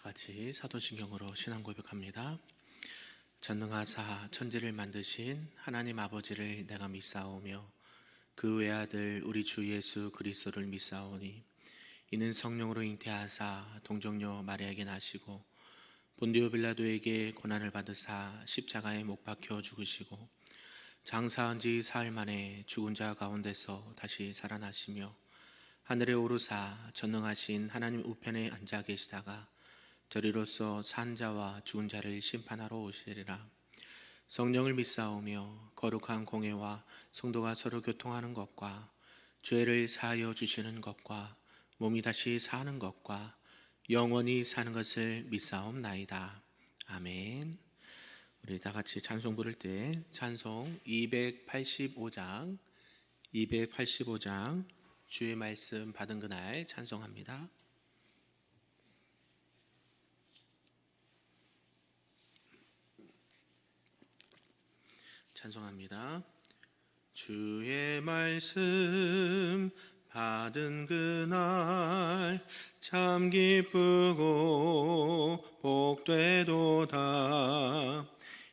같이 사도신경으로 신앙 고백합니다. 전능하사 천지를 만드신 하나님 아버지를 내가 믿사오며 그 외아들 우리 주 예수 그리스도를 믿사오니 이는 성령으로 잉태하사 동정녀 마리아에게 나시고 본디오 빌라도에게 고난을 받으사 십자가에 못 박혀 죽으시고 장사한 지 사흘 만에 죽은 자 가운데서 다시 살아나시며 하늘에 오르사 전능하신 하나님 우편에 앉아 계시다가 저리로서 산 자와 죽은 자를 심판하러 오시리라. 성령을 믿사오며 거룩한 공회와 성도가 서로 교통하는 것과 죄를 사하여 주시는 것과 몸이 다시 사는 것과 영원히 사는 것을 믿사옵나이다. 아멘. 우리 다 같이 찬송 부를 때 찬송 285장 주의 말씀 받은 그날 찬송합니다. 찬송합니다. 주의 말씀 받은 그날 참 기쁘고 복되도다.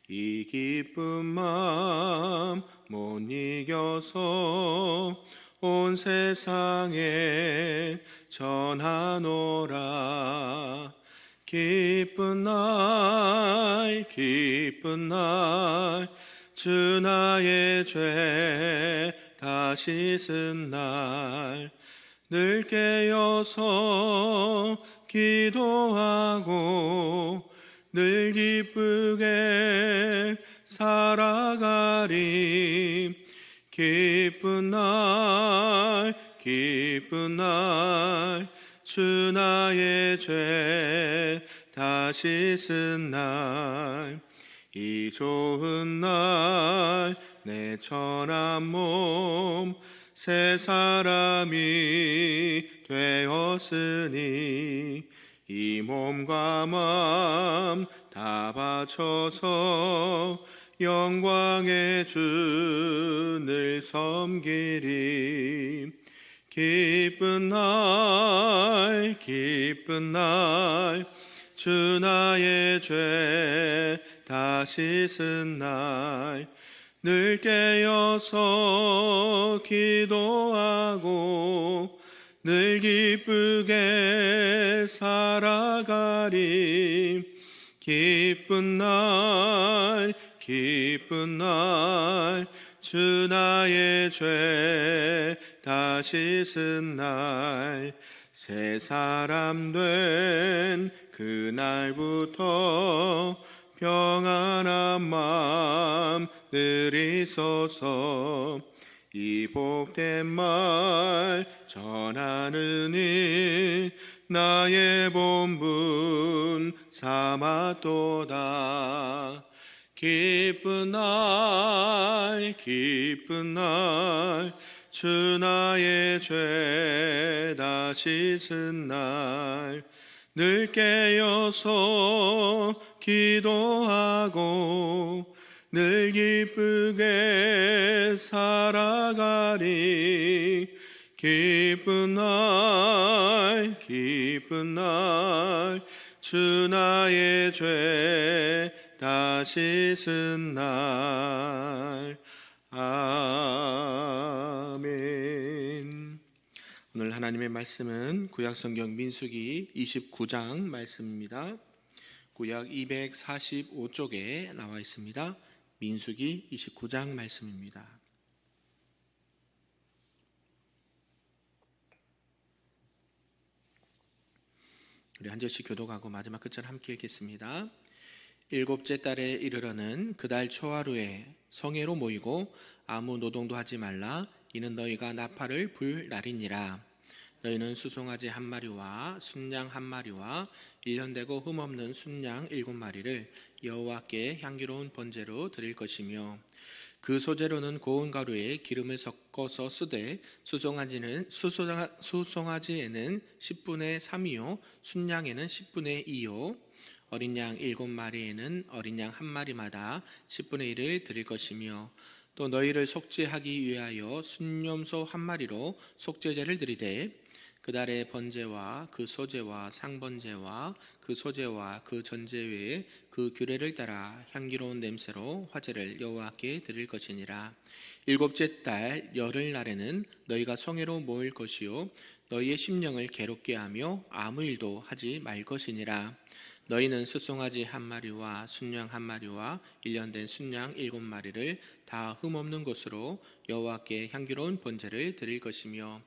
이 기쁜 마음 못 이겨서 온 세상에 전하노라. 기쁜 날 주 나의 죄 다 씻은 날 늘 깨어서 기도하고 늘 기쁘게 살아가리. 기쁜 날 주 나의 죄 다 씻은 날 이 좋은 날 내 천한 몸 새 사람이 되었으니 이 몸과 마음 다 바쳐서 영광의 주를 섬기리. 기쁜 날 주 나의 죄 다 씻은 날 늘 깨어서 기도하고 늘 기쁘게 살아가리. 기쁜 날 주 나의 죄 다 씻은 날 새 사람 된 그날부터 평안한 마음 늘 있어서 이 복된 말 전하느니 나의 본분 삼았도다. 기쁜 날 주 나의 죄 다 씻은 날 늘 깨어서 기도하고 늘 기쁘게 살아가리. 기쁜 날 주 나의 죄 다 씻은 날. 아멘. 오늘 하나님의 말씀은 구약성경 민수기 29장 말씀입니다. 구약 245쪽에 나와 있습니다. 민수기 29장 말씀입니다. 우리 한 절씩 교독하고 마지막 끝절 함께 읽겠습니다. 일곱째 달에 이르러는 그달 초하루에 성회로 모이고 아무 노동도 하지 말라. 이는 너희가 나팔을 불 날이니라. 너희는 수송아지 한 마리와 순양 한 마리와 1년 되고 흠없는 순양 7마리를 여호와께 향기로운 번제로 드릴 것이며 그 소재로는 고운 가루에 기름을 섞어서 쓰되 수송아지에는 10분의 3이요 순양에는 10분의 2요 어린 양 7마리에는 어린 양 한 마리마다 10분의 1을 드릴 것이며 또 너희를 속죄하기 위하여 순염소 한 마리로 속죄제를 드리되 그 달의 번제와 그 소제와 상번제와 그 소제와 그 전제 외에 그 규례를 따라 향기로운 냄새로 화제를 여호와께 드릴 것이니라. 일곱째 달 열흘날에는 너희가 성회로 모일 것이요 너희의 심령을 괴롭게 하며 아무 일도 하지 말 것이니라. 너희는 숫송아지 한 마리와 순양 한 마리와 일년된 순양 7마리를 다 흠없는 것으로 여호와께 향기로운 번제를 드릴 것이며,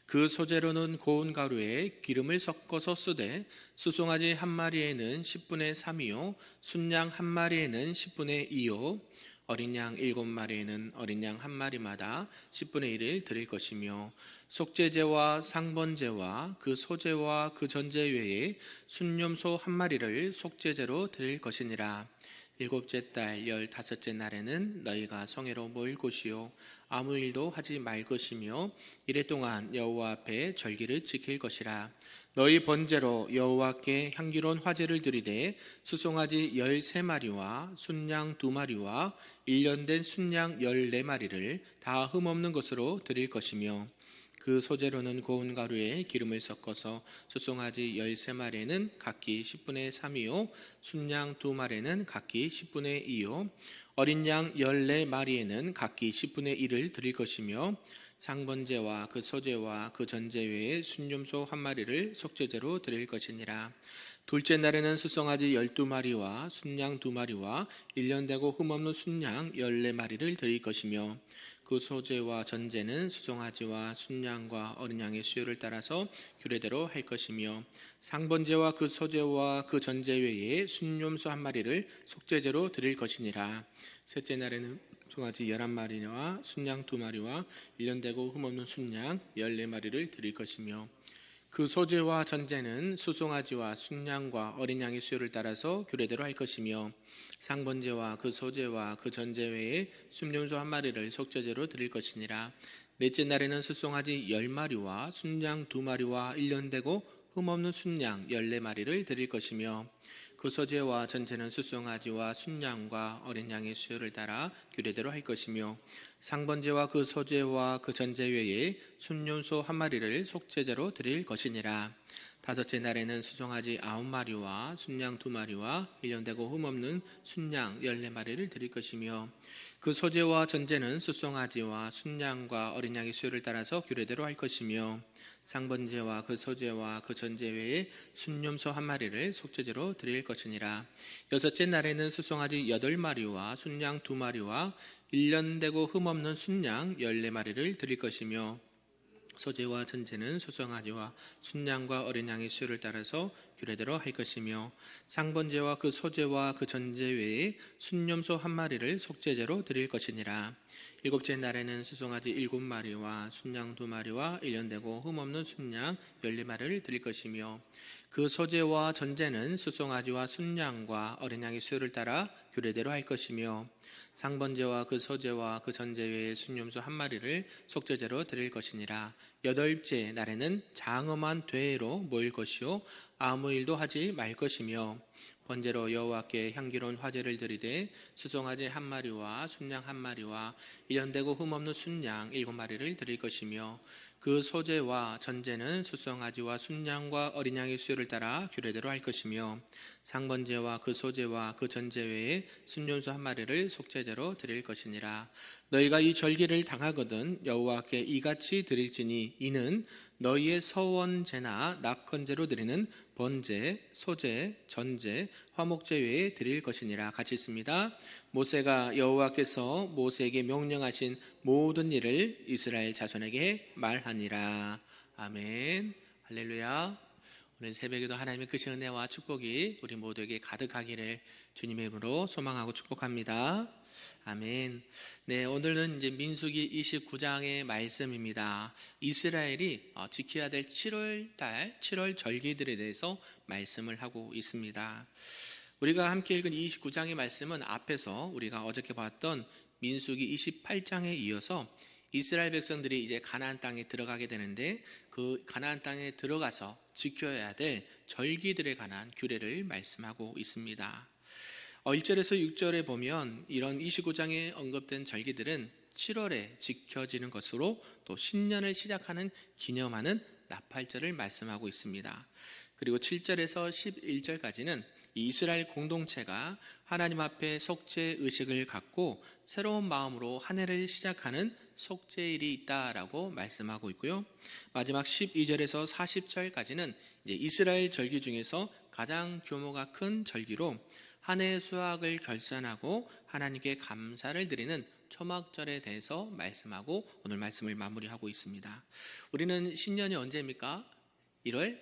그 소재로는 고운 가루에 기름을 섞어서 쓰되 숫송아지 한 마리에는 10분의 3이요 순양 한 마리에는 10분의 2요 어린 양 7마리에는 어린 양 한 마리마다 10분의 1을 드릴 것이며, 속죄제와 상번제와 그 소제와 그 전제 외에 순념소 한 마리를 속죄제로 드릴 것이니라. 일곱째 달 15째 날에는 너희가 성회로 모일 곳이요 아무 일도 하지 말 것이며 이래 동안 여호와 앞에 절기를 지킬 것이라. 너희 번제로 여호와께 향기로운 화제를 드리되 수송아지 13마리와 순양 2마리와 1년된 순양 14마리를 다 흠없는 것으로 드릴 것이며, 그 소재로는 고운 가루에 기름을 섞어서 수송아지 13마리에는 각기 10분의 3이요 순양 2마리에는 각기 10분의 2요 어린 양 14마리에는 각기 10분의 1을 드릴 것이며, 상번제와 그 소제와 그 전제 외에 순념소 한 마리를 속죄제로 드릴 것이니라. 둘째 날에는 수송아지 12마리와 순양 2마리와 1년 되고 흠없는 순양 14마리를 드릴 것이며, 그 소제와 전제는 수송아지와 순양과 어린 양의 수요를 따라서 규례대로 할 것이며, 상번제와 그 소제와 그 전제 외에 순념소 한 마리를 속죄제로 드릴 것이니라. 셋째 날에는 송아지 11마리와 순양 2마리와 1년 되고 흠없는 순양 14마리를 드릴 것이며, 그 소제와 전제는 수송아지와 순양과 어린 양의 수요를 따라서 규례대로 할 것이며, 상번제와 그 소제와 그 전제 외에 순념소 한 마리를 속죄제로 드릴 것이니라. 넷째 날에는 수송아지 10마리와 순양 2마리와 1년 되고 흠없는 순양 14마리를 드릴 것이며, 그 소제와 전제는 수송아지와 순양과 어린 양의 수요를 따라 규례대로 할 것이며, 상번제와 그 소제와 그 전제 외에 순념소 한 마리를 속죄제로 드릴 것이니라. 다섯째 날에는 수송아지 9마리와 순양 2마리와 1년 되고 흠없는 순양 14마리를 드릴 것이며, 그 소제와 전제는 수송아지와 순양과 어린 양의 수요를 따라서 규례대로 할 것이며, 상번제와 그 소제와 그 전제 외에 순념소 한 마리를 속죄제로 드릴 것이니라. 여섯째 날에는 수송아지 8마리와 순양 2마리와 1년 되고 흠없는 순양 14마리를 드릴 것이며, 소제와 전제는 수송아지와 순양과 어린 양의 수요를 따라서 규례대로 할 것이며, 상번제와 그 소제와 그 전제 외에 순념소 한 마리를 속죄제로 드릴 것이니라. 일곱째 날에는 수송아지 7마리와 순양 2마리와 1년 되고 흠없는 순양 14마리를 드릴 것이며, 그 소제와 전제는 수송아지와 순양과 어린 양의 수요를 따라 규례대로 할 것이며, 상번제와 그 소제와 그 전제 외에 순념소 한 마리를 속죄제로 드릴 것이니라. 여덟째 날에는 장엄한 대회로 모일 것이요 아무 일도 하지 말 것이며, 번제로 여호와께 향기로운 화제를 드리되 수송아지 한 마리와 순양 한 마리와 1년 되고 흠없는 순양 7마리를 드릴 것이며, 그 소제와 전제는 수송아지와 순양과 어린 양의 수요를 따라 규례대로 할 것이며, 상번제와 그 소제와 그 전제 외에 순념소 한 마리를 속죄제로 드릴 것이니라. 너희가 이 절기를 당하거든 여호와께 이같이 드릴지니 이는 너희의 서원제나 낙헌제로 드리는 번제, 소제, 전제, 화목제 외에 드릴 것이니라. 같이 있습니다. 모세가 여호와께서 모세에게 명령하신 모든 일을 이스라엘 자손에게 말하니라. 아멘. 할렐루야. 오늘 새벽에도 하나님의 크신 은혜와 축복이 우리 모두에게 가득하기를 주님의 이름으로 소망하고 축복합니다. 아멘. 네, 오늘은 이제 민수기 29장의 말씀입니다. 이스라엘이 지켜야 될 7월 절기들에 대해서 말씀을 하고 있습니다. 우리가 함께 읽은 29장의 말씀은 앞에서 우리가 어저께 봤던 민수기 28장에 이어서 이스라엘 백성들이 이제 가나안 땅에 들어가게 되는데, 그 가나안 땅에 들어가서 지켜야 될 절기들에 관한 규례를 말씀하고 있습니다. 1절에서 6절에 보면 이런 29장에 언급된 절기들은 7월에 지켜지는 것으로 또 신년을 시작하는 기념하는 나팔절을 말씀하고 있습니다. 그리고 7절에서 11절까지는 이스라엘 공동체가 하나님 앞에 속죄 의식을 갖고 새로운 마음으로 한 해를 시작하는 속죄일이 있다라고 말씀하고 있고요. 마지막 12절에서 40절까지는 이제 이스라엘 절기 중에서 가장 규모가 큰 절기로 한 해의 수확을 결산하고 하나님께 감사를 드리는 초막절에 대해서 말씀하고 오늘 말씀을 마무리하고 있습니다. 우리는 신년이 언제입니까? 1월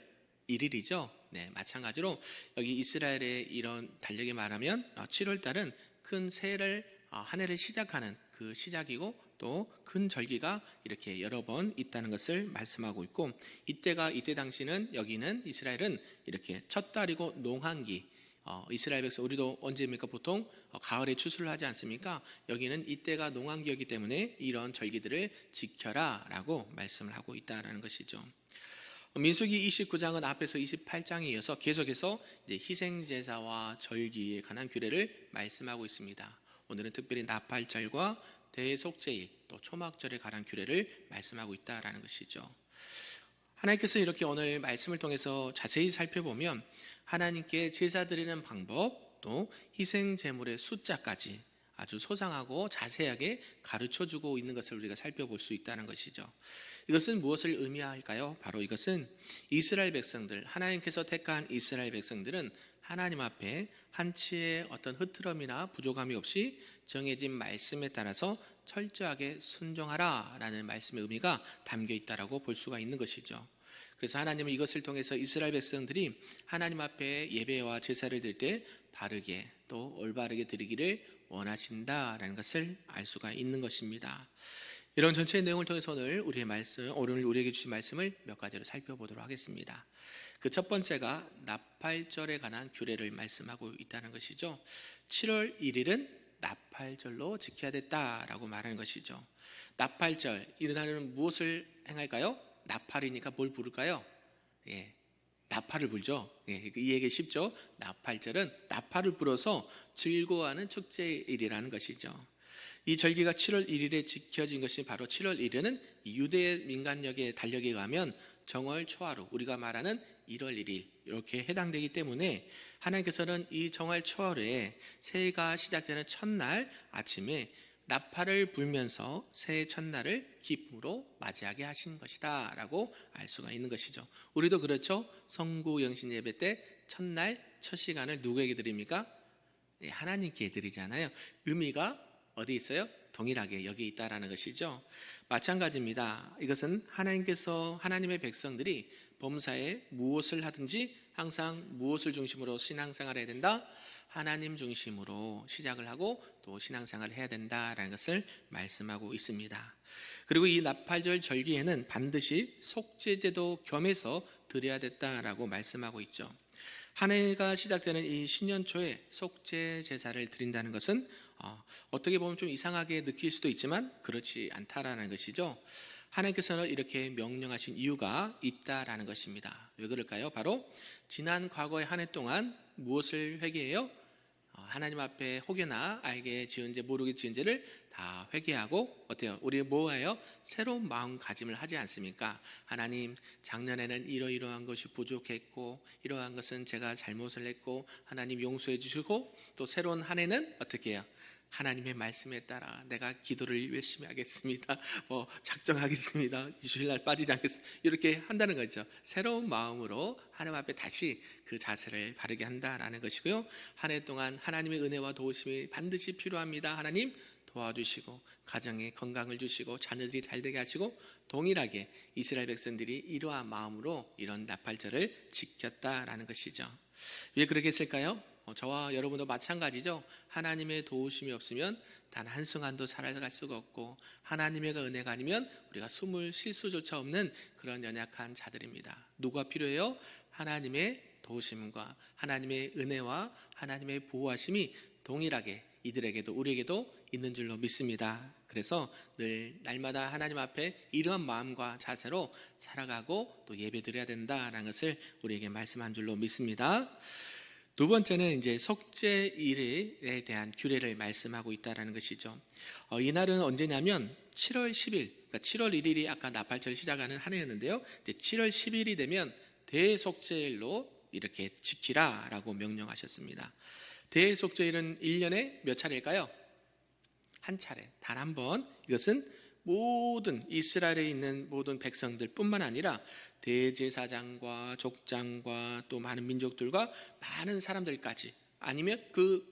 1일이죠. 네, 마찬가지로 여기 이스라엘의 이런 달력에 말하면 7월 달은 큰 새해를 한 해를 시작하는 그 시작이고 또 큰 절기가 이렇게 여러 번 있다는 것을 말씀하고 있고 이때 당시는 여기는 이스라엘은 이렇게 첫 달이고 농한기 이스라엘 백성 우리도 언제입니까? 보통 가을에 추수를 하지 않습니까? 여기는 이때가 농한기이기 때문에 이런 절기들을 지켜라 라고 말씀을 하고 있다는 것이죠. 민수기 29장은 앞에서 28장에 이어서 계속해서 이제 희생제사와 절기에 관한 규례를 말씀하고 있습니다. 오늘은 특별히 나팔절과 대속죄일 또 초막절에 관한 규례를 말씀하고 있다는 것이죠. 하나님께서 이렇게 오늘 말씀을 통해서 자세히 살펴보면 하나님께 제사 드리는 방법 또 희생 제물의 숫자까지 아주 소상하고 자세하게 가르쳐주고 있는 것을 우리가 살펴볼 수 있다는 것이죠. 이것은 무엇을 의미할까요? 바로 이것은 이스라엘 백성들, 하나님께서 택한 이스라엘 백성들은 하나님 앞에 한치의 어떤 흐트럼이나 부족함이 없이 정해진 말씀에 따라서 철저하게 순종하라라는 말씀의 의미가 담겨 있다라고 볼 수가 있는 것이죠. 그래서 하나님은 이것을 통해서 이스라엘 백성들이 하나님 앞에 예배와 제사를 드릴 때 바르게 또 올바르게 드리기를 원하신다라는 것을 알 수가 있는 것입니다. 이런 전체의 내용을 통해서 오늘 우리에게 주신 말씀을 몇 가지로 살펴보도록 하겠습니다. 그 첫 번째가 나팔절에 관한 규례를 말씀하고 있다는 것이죠. 7월 1일은 나팔절로 지켜야 됐다라고 말하는 것이죠. 나팔절, 이날은 무엇을 행할까요? 나팔이니까 뭘 부를까요? 나팔을 불죠. 이해하기 쉽죠? 나팔절은 나팔을 불어서 즐거워하는 축제일이라는 것이죠. 이 절기가 7월 1일에 지켜진 것이 바로 7월 1일은 유대 민간력의 달력에 의하면 정월 초하루, 우리가 말하는 1월 1일 이렇게 해당되기 때문에 하나님께서는 이 정월 초하루에 새해가 시작되는 첫날 아침에 나팔을 불면서 새해 첫날을 기쁨으로 맞이하게 하신 것이다 라고 알 수가 있는 것이죠. 우리도 그렇죠. 성구 영신 예배 때 첫날 첫 시간을 누구에게 드립니까? 하나님께 드리잖아요. 의미가 어디 있어요? 동일하게 여기 있다라는 것이죠. 마찬가지입니다. 이것은 하나님의 백성들이 범사에 무엇을 하든지 항상 무엇을 중심으로 신앙생활을 해야 된다? 하나님 중심으로 시작을 하고 또 신앙생활을 해야 된다라는 것을 말씀하고 있습니다. 그리고 이 나팔절 절기에는 반드시 속죄제도 겸해서 드려야 됐다라고 말씀하고 있죠. 한 해가 시작되는 이 신년 초에 속죄 제사를 드린다는 것은 어떻게 보면 좀 이상하게 느낄 수도 있지만 그렇지 않다라는 것이죠. 하나님께서는 이렇게 명령하신 이유가 있다라는 것입니다. 왜 그럴까요? 바로 지난 과거의 한 해 동안 무엇을 회개해요? 하나님 앞에 혹여나 알게 지은 죄 모르게 지은 죄를 다 회개하고 어때요? 우리 뭐예요? 새로운 마음가짐을 하지 않습니까? 하나님, 작년에는 이러이러한 것이 부족했고 이러한 것은 제가 잘못을 했고 하나님 용서해 주시고 또 새로운 한 해는 어떻게 해요? 하나님의 말씀에 따라 내가 기도를 열심히 하겠습니다. 작정하겠습니다. 주일날 빠지지 않겠습니다. 이렇게 한다는 거죠. 새로운 마음으로 하나님 앞에 다시 그 자세를 바르게 한다라는 것이고요. 한 해 동안 하나님의 은혜와 도우심이 반드시 필요합니다. 하나님 도와주시고 가정에 건강을 주시고 자녀들이 잘되게 하시고 동일하게 이스라엘 백성들이 이러한 마음으로 이런 나팔절을 지켰다라는 것이죠. 왜 그렇게 했을까요? 저와 여러분도 마찬가지죠. 하나님의 도우심이 없으면 단 한순간도 살아갈 수가 없고 하나님의 은혜가 아니면 우리가 숨을 쉴 수조차 없는 그런 연약한 자들입니다. 누가 필요해요? 하나님의 도우심과 하나님의 은혜와 하나님의 보호하심이 동일하게 이들에게도 우리에게도 있는 줄로 믿습니다. 그래서 늘 날마다 하나님 앞에 이러한 마음과 자세로 살아가고 또 예배드려야 된다라는 것을 우리에게 말씀한 줄로 믿습니다. 두 번째는 이제 속죄일에 대한 규례를 말씀하고 있다라는 것이죠. 이날은 언제냐면 7월 10일 그러니까 7월 1일이 아까 나팔절 시작하는 한 해였는데요. 이제 7월 10일이 되면 대속죄일로 이렇게 지키라라고 명령하셨습니다. 대속죄일은 1년에 몇 차례일까요? 한 차례, 단 한 번. 이것은 모든 이스라엘에 있는 모든 백성들뿐만 아니라 대제사장과 족장과 또 많은 민족들과 많은 사람들까지, 아니면 그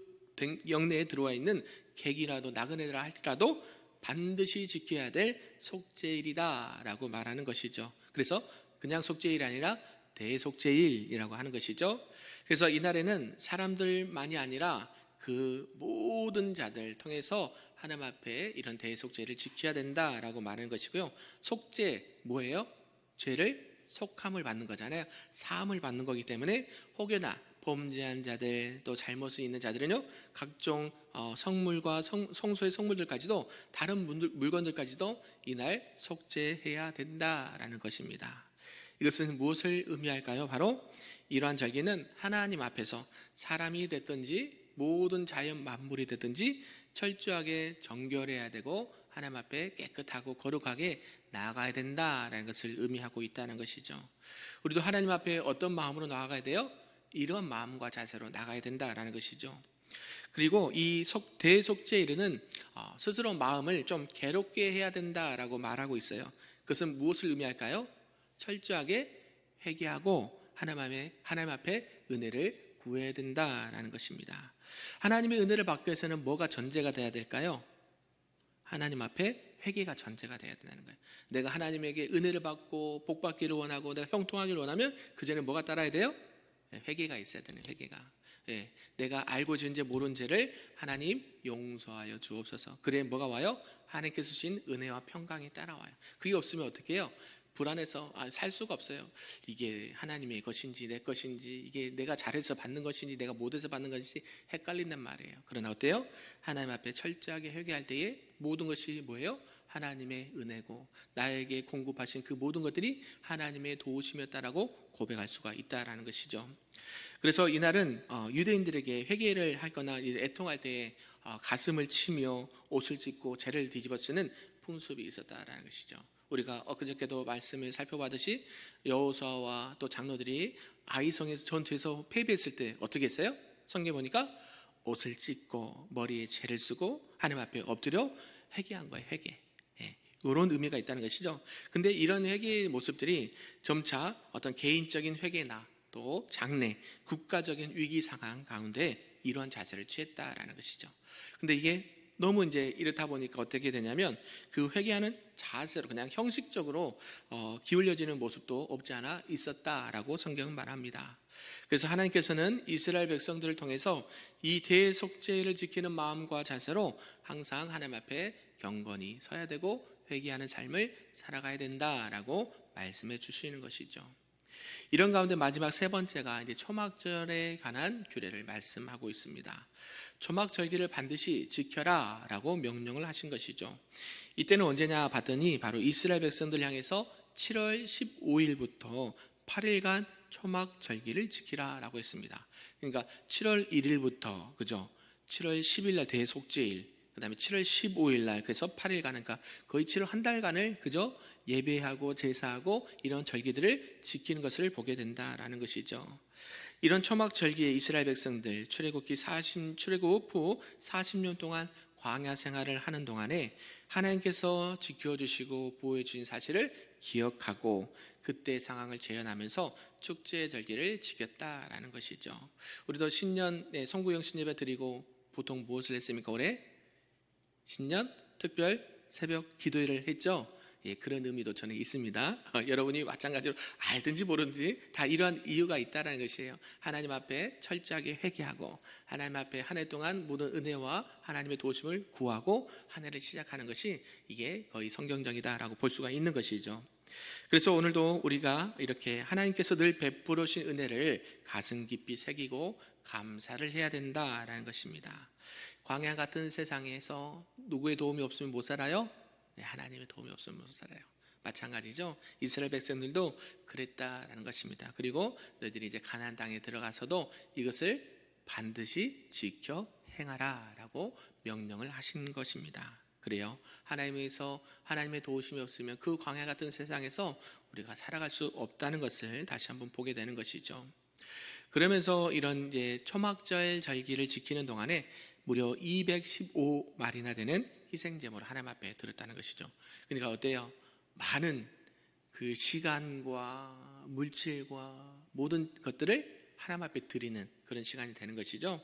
영내에 들어와 있는 객이라도 나그네라 할지라도 반드시 지켜야 될 속죄일이다라고 말하는 것이죠. 그래서 그냥 속죄일이 아니라 대속죄일이라고 하는 것이죠. 그래서 이날에는 사람들만이 아니라 그 모든 자들 통해서 하나님 앞에 이런 대속죄를 지켜야 된다라고 말하는 것이고요. 속죄 뭐예요? 죄를 속함을 받는 거잖아요. 사함을 받는 거기 때문에 혹여나 범죄한 자들 또 잘못이 있는 자들은요, 각종 성물과 성소의 성물들까지도 다른 물건들까지도 이날 속죄해야 된다라는 것입니다. 이것은 무엇을 의미할까요? 바로 이러한 절기는 하나님 앞에서 사람이 됐든지 모든 자연 만물이 됐든지 철저하게 정결해야 되고 하나님 앞에 깨끗하고 거룩하게 나아가야 된다라는 것을 의미하고 있다는 것이죠. 우리도 하나님 앞에 어떤 마음으로 나아가야 돼요? 이런 마음과 자세로 나가야 된다라는 것이죠. 그리고 이 대속죄일은 스스로 마음을 좀 괴롭게 해야 된다라고 말하고 있어요. 그것은 무엇을 의미할까요? 철저하게 회개하고 하나님 앞에 은혜를 구해야 된다라는 것입니다. 하나님의 은혜를 받기 위해서는 뭐가 전제가 돼야 될까요? 하나님 앞에 회개가 전제가 돼야 된다는 거예요. 내가 하나님에게 은혜를 받고 복 받기를 원하고 내가 형통하기를 원하면 그 전에 뭐가 따라야 돼요? 회개가 있어야 되는, 회개가. 내가 알고 지은 죄 모른 죄를 하나님 용서하여 주옵소서. 그래 뭐가 와요? 하나님께서 주신 은혜와 평강이 따라와요. 그게 없으면 어떻게 해요? 불안해서 살 수가 없어요. 이게 하나님의 것인지 내 것인지, 이게 내가 잘해서 받는 것인지 내가 못해서 받는 것인지 헷갈린단 말이에요. 그러나 어때요? 하나님 앞에 철저하게 회개할 때에 모든 것이 뭐예요? 하나님의 은혜고 나에게 공급하신 그 모든 것들이 하나님의 도우심이었다라고 고백할 수가 있다라는 것이죠. 그래서 이날은 유대인들에게 회개를 할 거나 애통할 때에 가슴을 치며 옷을 찢고 재를 뒤집어 쓰는 풍습이 있었다라는 것이죠. 우리가 엊그저께도 말씀을 살펴봤듯이 여호수아와 또 장로들이 아이성에서 전투에서 패배했을 때 어떻게 했어요? 성경에 보니까 옷을 찢고 머리에 재를 쓰고 하나님 앞에 엎드려 회개한 거예요. 회개. 이런 의미가 있다는 것이죠. 근데 이런 회개의 모습들이 점차 어떤 개인적인 회개나 또 장래, 국가적인 위기 상황 가운데 이러한 자세를 취했다라는 것이죠. 근데 이게 너무 이제 이렇다 보니까 어떻게 되냐면 그 회개하는 자세로 그냥 형식적으로 기울여지는 모습도 없지 않아 있었다라고 성경은 말합니다. 그래서 하나님께서는 이스라엘 백성들을 통해서 이 대속죄를 지키는 마음과 자세로 항상 하나님 앞에 경건히 서야 되고 회개하는 삶을 살아가야 된다라고 말씀해 주시는 것이죠. 이런 가운데 마지막 세 번째가 이제 초막절에 관한 규례를 말씀하고 있습니다. 초막절기를 반드시 지켜라라고 명령을 하신 것이죠. 이때는 언제냐 봤더니 바로 이스라엘 백성들 향해서 7월 15일부터 8일간 초막절기를 지키라라고 했습니다. 그러니까 7월 1일부터 그죠? 7월 10일 날 대속죄일, 그다음에 7월 15일 날 그래서 8일간, 그러니까 거의 7월 한 달간을 그저 예배하고 제사하고 이런 절기들을 지키는 것을 보게 된다라는 것이죠. 이런 초막절기에 이스라엘 백성들 출애굽 후 40년 동안 광야 생활을 하는 동안에 하나님께서 지켜주시고 보호해 주신 사실을 기억하고 그때 상황을 재현하면서 축제 절기를 지켰다라는 것이죠. 우리도 신년에 성구영 신예배 드리고 보통 무엇을 했습니까? 올해 신년 특별 새벽 기도회를 했죠. 그런 의미도 저는 있습니다. 여러분이 마찬가지로 알든지 모르든지 다 이러한 이유가 있다는 것이에요. 하나님 앞에 철저하게 회개하고 하나님 앞에 한 해 동안 모든 은혜와 하나님의 도우심을 구하고 한 해를 시작하는 것이 이게 거의 성경적이다라고 볼 수가 있는 것이죠. 그래서 오늘도 우리가 이렇게 하나님께서 늘 베풀으신 은혜를 가슴 깊이 새기고 감사를 해야 된다라는 것입니다. 광야 같은 세상에서 누구의 도움이 없으면 못 살아요? 하나님의 도움이 없으면 못 살아요. 마찬가지죠. 이스라엘 백성들도 그랬다라는 것입니다. 그리고 너희들이 이제 가나안 땅에 들어가서도 이것을 반드시 지켜 행하라라고 명령을 하신 것입니다. 그래요. 하나님에서 하나님의 도우심이 없으면 그 광야 같은 세상에서 우리가 살아갈 수 없다는 것을 다시 한번 보게 되는 것이죠. 그러면서 이런 이제 초막절 절기를 지키는 동안에 무려 215마리나 되는 희생 제물을 하나님 앞에 드렸다는 것이죠. 그러니까 어때요? 많은 그 시간과 물질과 모든 것들을 하나님 앞에 드리는 그런 시간이 되는 것이죠.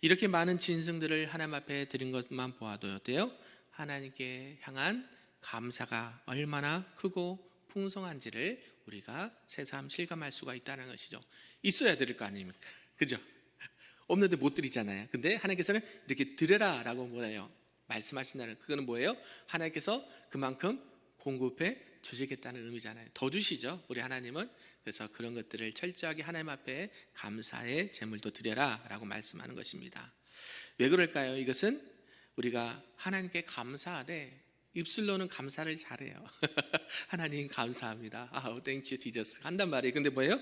이렇게 많은 진승들을 하나님 앞에 드린 것만 보아도 어때요? 하나님께 향한 감사가 얼마나 크고 풍성한지를 우리가 새삼 실감할 수가 있다는 것이죠. 있어야 될 거 아닙니까? 그죠? 없는데 못 드리잖아요. 근데 하나님께서는 이렇게 드려라 라고 뭐예요? 말씀하신다는, 그거는 뭐예요? 하나님께서 그만큼 공급해 주시겠다는 의미잖아요. 더 주시죠, 우리 하나님은. 그래서 그런 것들을 철저하게 하나님 앞에 감사의 제물도 드려라 라고 말씀하는 것입니다. 왜 그럴까요? 이것은 우리가 하나님께 감사하되 입술로는 감사를 잘해요. 하나님 감사합니다. thank you Jesus 한단 말이에요. 근데 뭐예요?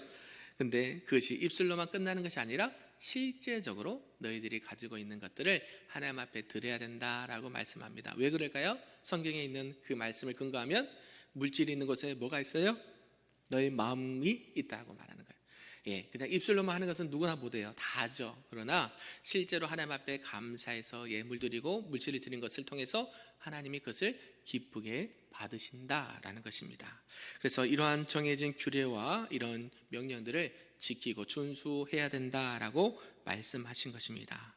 근데 그것이 입술로만 끝나는 것이 아니라 실제적으로 너희들이 가지고 있는 것들을 하나님 앞에 드려야 된다라고 말씀합니다. 왜 그럴까요? 성경에 있는 그 말씀을 근거하면 물질이 있는 곳에 뭐가 있어요? 너희 마음이 있다고 말하는 거예요. 그냥 입술로만 하는 것은 누구나 못해요. 다 하죠. 그러나 실제로 하나님 앞에 감사해서 예물 드리고 물질을 드린 것을 통해서 하나님이 그것을 기쁘게 받으신다라는 것입니다. 그래서 이러한 정해진 규례와 이런 명령들을 지키고 준수해야 된다라고 말씀하신 것입니다.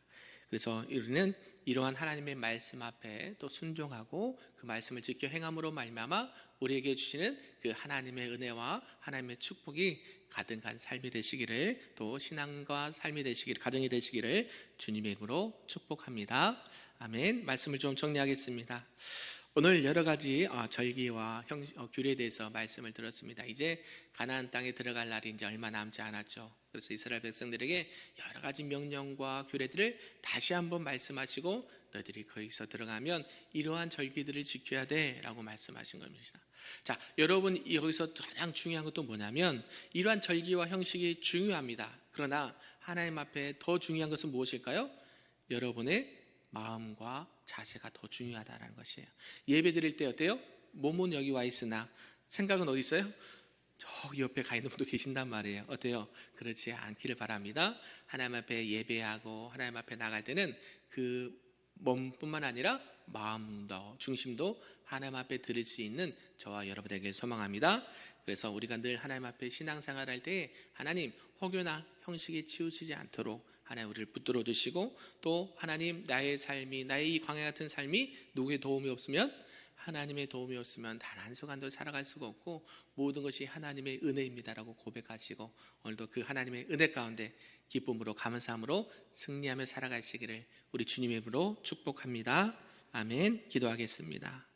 그래서 우리는 이러한 하나님의 말씀 앞에 또 순종하고 그 말씀을 지켜 행함으로 말미암아 우리에게 주시는 그 하나님의 은혜와 하나님의 축복이 가득한 삶이 되시기를, 또 신앙과 삶이 되시기를, 가정이 되시기를 주님의 이름으로 축복합니다. 아멘. 말씀을 좀 정리하겠습니다. 오늘 여러 가지 절기와 규례에 대해서 말씀을 들었습니다. 이제 가나안 땅에 들어갈 날이 이제 얼마 남지 않았죠. 그래서 이스라엘 백성들에게 여러 가지 명령과 규례들을 다시 한번 말씀하시고 너희들이 거기서 들어가면 이러한 절기들을 지켜야 돼라고 말씀하신 겁니다. 자, 여러분 여기서 가장 중요한 것도 뭐냐면 이러한 절기와 형식이 중요합니다. 그러나 하나님 앞에 더 중요한 것은 무엇일까요? 여러분의 마음과 자세가 더 중요하다는 것이에요. 예배 드릴 때 어때요? 몸은 여기 와 있으나 생각은 어디 있어요? 저기 옆에 가 있는 분도 계신단 말이에요. 어때요? 그렇지 않기를 바랍니다. 하나님 앞에 예배하고 하나님 앞에 나갈 때는 그 몸뿐만 아니라 마음도 중심도 하나님 앞에 드릴 수 있는 저와 여러분에게 소망합니다. 그래서 우리가 늘 하나님 앞에 신앙생활할 때 하나님 혹여나 형식에 치우치지 않도록 하나님 우리를 붙들어 주시고, 또 하나님 나의 삶이, 나의 이 광야 같은 삶이 누구의 도움이 없으면, 하나님의 도움이 없으면 단 한 순간도 살아갈 수가 없고 모든 것이 하나님의 은혜입니다라고 고백하시고 오늘도 그 하나님의 은혜 가운데 기쁨으로 감사함으로 승리하며 살아가시기를 우리 주님의 이름으로 축복합니다. 아멘. 기도하겠습니다.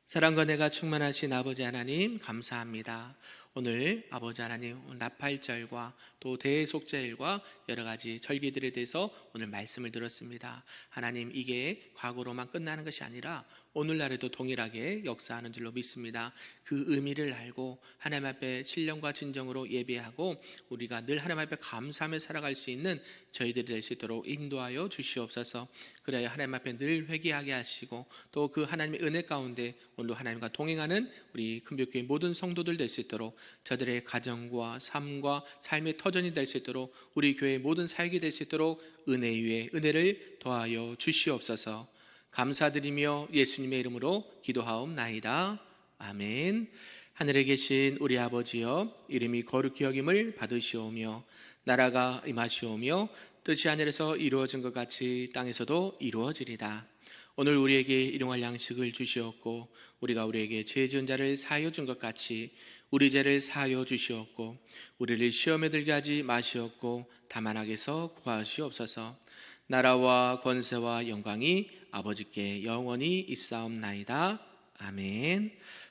사랑과 은혜가 충만하신 아버지 하나님 감사합니다. 오늘 아버지 하나님 나팔절과 또 대속절과 여러 가지 절기들에 대해서 오늘 말씀을 들었습니다. 하나님 이게 과거로만 끝나는 것이 아니라 오늘날에도 동일하게 역사하는 줄로 믿습니다. 그 의미를 알고 하나님 앞에 신령과 진정으로 예배하고 우리가 늘 하나님 앞에 감사하며 살아갈 수 있는 저희들이 될 수 있도록 인도하여 주시옵소서. 그래야 하나님 앞에 늘 회개하게 하시고 또 그 하나님의 은혜 가운데 오늘도 하나님과 동행하는 우리 큰별교회 모든 성도들 될 수 있도록, 저들의 가정과 삶과 삶의 터전이 될 수 있도록, 우리 교회의 모든 사역이 될 수 있도록 은혜 위에 은혜를 더하여 주시옵소서. 감사드리며 예수님의 이름으로 기도하옵나이다. 아멘. 하늘에 계신 우리 아버지여, 이름이 거룩히 여김을 받으시오며 나라가 임하시오며 뜻이 하늘에서 이루어진 것 같이 땅에서도 이루어지리다. 오늘 우리에게 일용할 양식을 주시옵고 우리가 우리에게 죄 지은 자를 사하여 준 것 같이 우리 죄를 사하여 주시옵고 우리를 시험에 들게 하지 마시옵고 다만 악에서 구하시옵소서. 나라와 권세와 영광이 아버지께 영원히 있사옵나이다. 아멘.